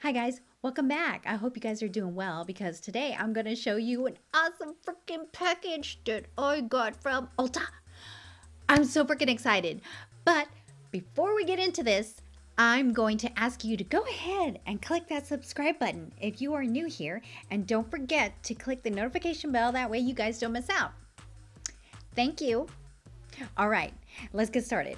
Hi guys, welcome back. I hope you guys are doing well because today I'm going to show you an awesome freaking package that I got from Ulta. I'm so freaking excited. But before we get into this, I'm going to ask you to go ahead and click that subscribe button if you are new here, and don't forget to click the notification bell, that way you guys don't miss out. Thank you. All right, let's get started.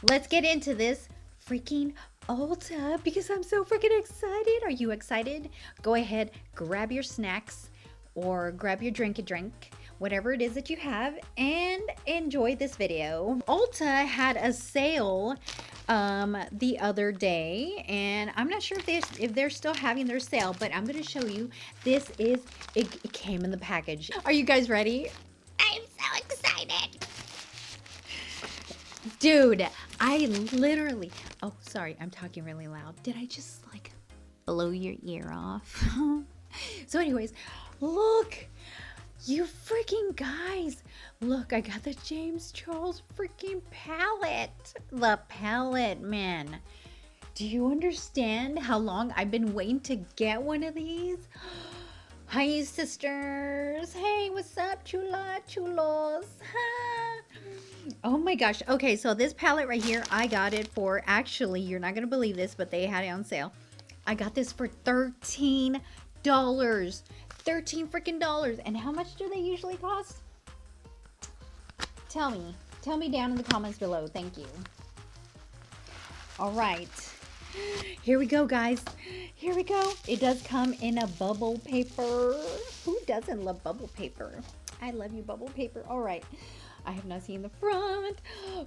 Let's get into this freaking Ulta because I'm so freaking excited. Are you excited? Go ahead, grab your snacks or grab your drink, whatever it is that you have, and enjoy this video. Ulta had a sale the other day, and I'm not sure if they're still having their sale, but I'm going to show you. It came in the package. Are you guys ready? I'm so excited. Dude, I literally, oh, sorry, I'm talking really loud. Did I just like blow your ear off? So anyways, look, you freaking guys, look, I got the James Charles freaking palette. The palette, man. Do you understand how long I've been waiting to get one of these? Hi, sisters. Hey, what's up, chulos? Oh my gosh. Okay, so this palette right here, I got it for, actually, you're not going to believe this, but they had it on sale. I got this for $13. 13 freaking dollars. And how much do they usually cost? Tell me. Tell me down in the comments below. Thank you. All right. Here we go, guys. Here we go. It does come in a bubble paper. Who doesn't love bubble paper? I love you, bubble paper. All right. I have not seen the front.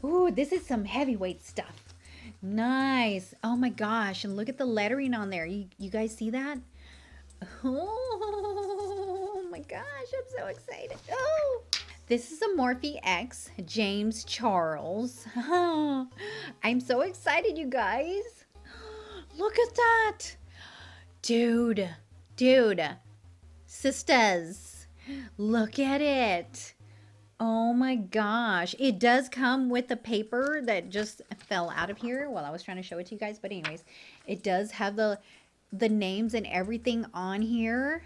Ooh, this is some heavyweight stuff. Nice. Oh my gosh. And look at the lettering on there. You guys see that? Oh my gosh. I'm so excited. Oh. This is a Morphe X James Charles. I'm so excited, you guys. Look at that. Dude. Sisters. Look at it. Oh my gosh. It does come with the paper that just fell out of here while I was trying to show it to you guys. But anyways, it does have the names and everything on here.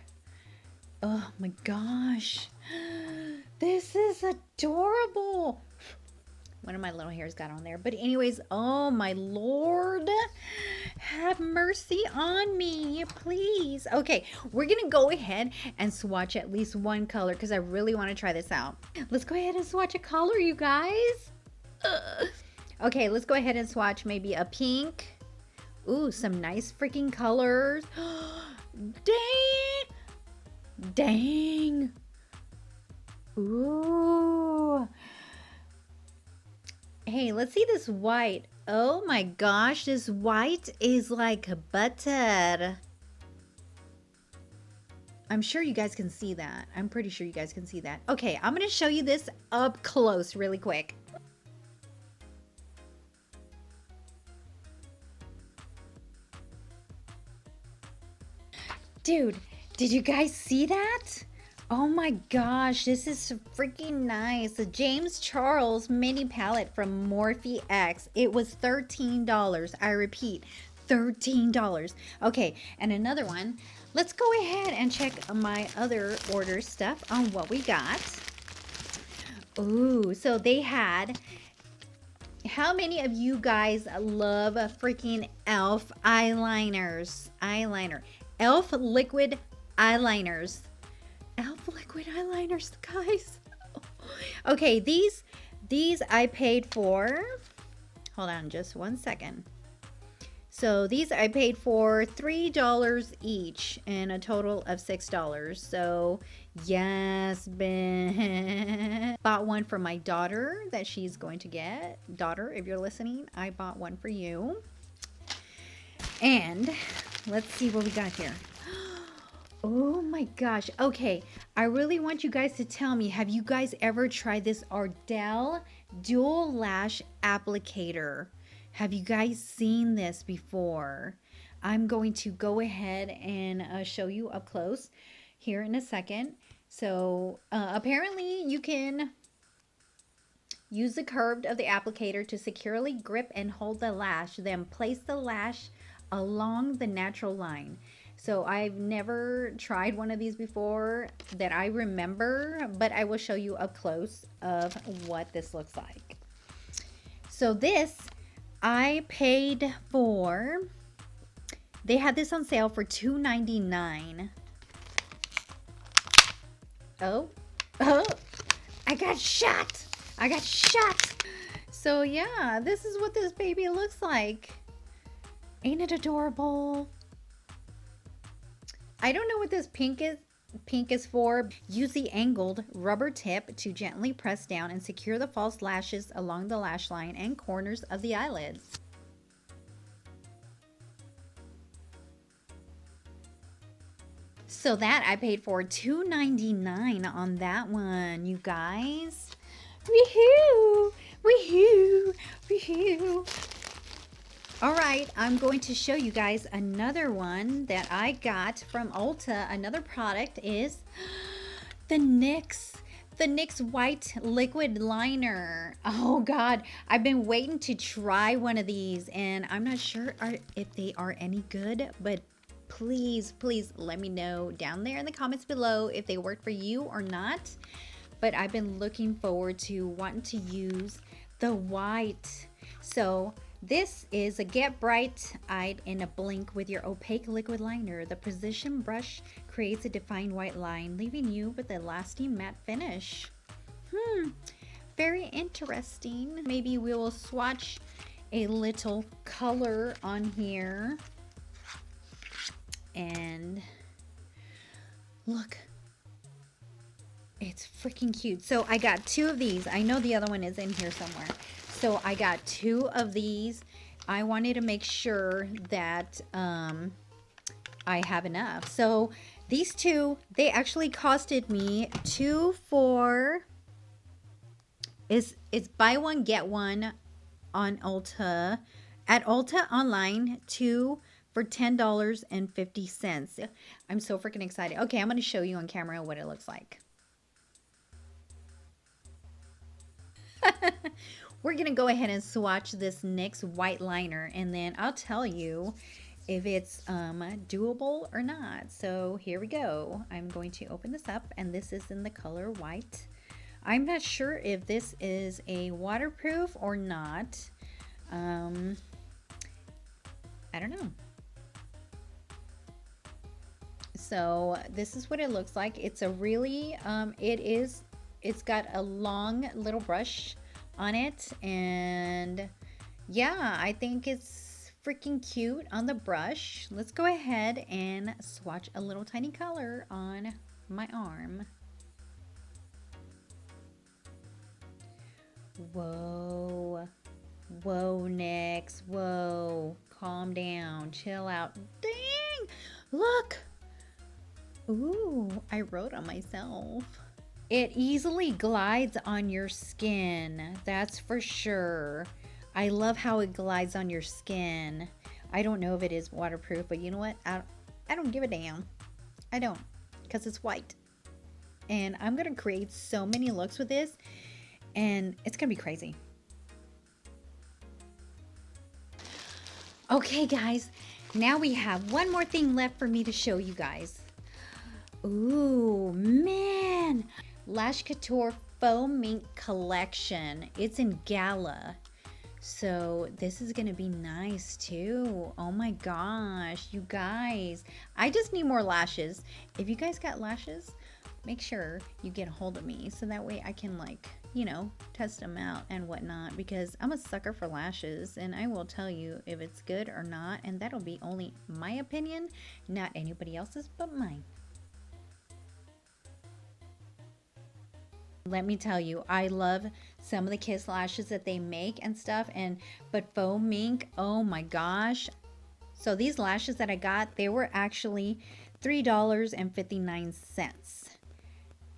Oh my gosh. This is adorable. One of my little hairs got on there. But anyways, oh my Lord. Have mercy on me, please. Okay, we're going to go ahead and swatch at least one color because I really want to try this out. Let's go ahead and swatch a color, you guys. Okay, let's go ahead and swatch maybe a pink. Ooh, some nice freaking colors. Dang. Dang. Ooh. Hey, let's see this white. Oh my gosh, this white is like butter. I'm sure you guys can see that. I'm pretty sure you guys can see that. Okay, I'm going to show you this up close really quick. Dude, did you guys see that? Oh my gosh, this is freaking nice. The James Charles mini palette from Morphe X. It was $13. I repeat, $13. Okay, and another one. Let's go ahead and check my other order stuff on what we got. Ooh, so they had... How many of you guys love freaking e.l.f. eyeliners? e.l.f. liquid eyeliners. e.l.f. liquid eyeliners, guys. Okay, these I paid for. Hold on just one second. So these I paid for $3 each and a total of $6. So yes, Ben. Bought one for my daughter that she's going to get. Daughter, if you're listening, I bought one for you. And let's see what we got here. Oh my gosh. Okay, I really want you guys to tell me, have you guys ever tried this Ardell Dual Lash Applicator? Have you guys seen this before? I'm going to go ahead and show you up close here in a second. So apparently you can use the curve of the applicator to securely grip and hold the lash, then place the lash along the natural line. So I've never tried one of these before that I remember, but I will show you up close of what this looks like. So this I paid for, they had this on sale for $2.99. Oh, oh, I got shot. I got shot. So yeah, this is what this baby looks like. Ain't it adorable? I don't know what this pink is for. Use the angled rubber tip to gently press down and secure the false lashes along the lash line and corners of the eyelids. So that I paid for $2.99 on that one, you guys. Woohoo! Woohoo! Woohoo! All right, I'm going to show you guys another one that I got from Ulta. Another product is the NYX white liquid liner. Oh God, I've been waiting to try one of these and I'm not sure if they are any good, but please let me know down there in the comments below if they work for you or not. But I've been looking forward to wanting to use the white. So this is a get bright-eyed in a blink with your opaque liquid liner. The precision brush creates a defined white line, leaving you with a lasting matte finish. Very interesting. Maybe we will swatch a little color on here. And look, it's freaking cute. So I got two of these. I know the other one is in here somewhere. So I got two of these. I wanted to make sure that I have enough. So these two, they actually costed me two for, it's buy one, get one on Ulta. At Ulta online, two for $10.50. I'm so freaking excited. Okay, I'm going to show you on camera what it looks like. We're going to go ahead and swatch this NYX white liner and then I'll tell you if it's doable or not. So here we go. I'm going to open this up and this is in the color white. I'm not sure if this is a waterproof or not. I don't know. So this is what it looks like. It's a really, it's got a long little brush on it. And yeah, I think it's freaking cute on the brush. Let's go ahead and swatch a little tiny color on my arm. Whoa. Whoa, NYX. Whoa. Calm down. Chill out. Dang! Look! Ooh, I wrote on myself. It easily glides on your skin. That's for sure. I love how it glides on your skin. I don't know if it is waterproof, but you know what? I don't give a damn. I don't, because it's white. And I'm going to create so many looks with this, and it's going to be crazy. Okay, guys, now we have one more thing left for me to show you guys. Ooh, man. Lash Couture Faux Mink Collection. It's in Gala. So this is going to be nice too. Oh my gosh, you guys. I just need more lashes. If you guys got lashes, make sure you get a hold of me so that way I can, like, you know, test them out and whatnot, because I'm a sucker for lashes and I will tell you if it's good or not, and that'll be only my opinion, not anybody else's but mine. Let me tell you, I love some of the kiss lashes that they make and stuff, but faux mink, oh my gosh. So these lashes that I got, they were actually $3.59.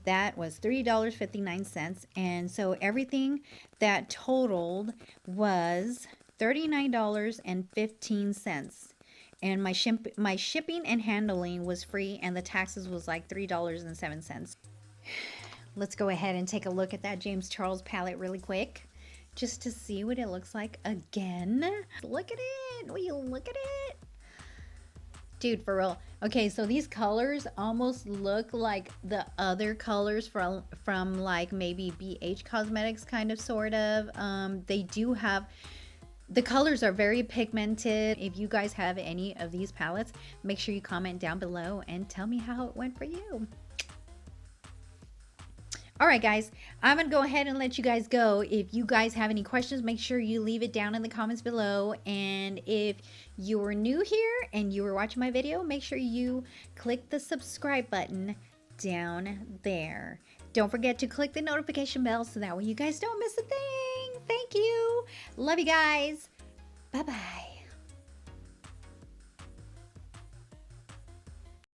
That was $3.59, and so everything that totaled was $39.15. And my shipping and handling was free, and the taxes was like $3.07. Let's go ahead and take a look at that James Charles palette really quick, just to see what it looks like again. Look at it. Will you look at it? Dude, for real. Okay, so these colors almost look like the other colors from like maybe BH Cosmetics kind of sort of. They do have the colors are very pigmented. If you guys have any of these palettes, make sure you comment down below and tell me how it went for you. All right, guys, I'm going to go ahead and let you guys go. If you guys have any questions, make sure you leave it down in the comments below. And if you're new here and you were watching my video, make sure you click the subscribe button down there. Don't forget to click the notification bell so that way you guys don't miss a thing. Thank you. Love you guys. Bye-bye.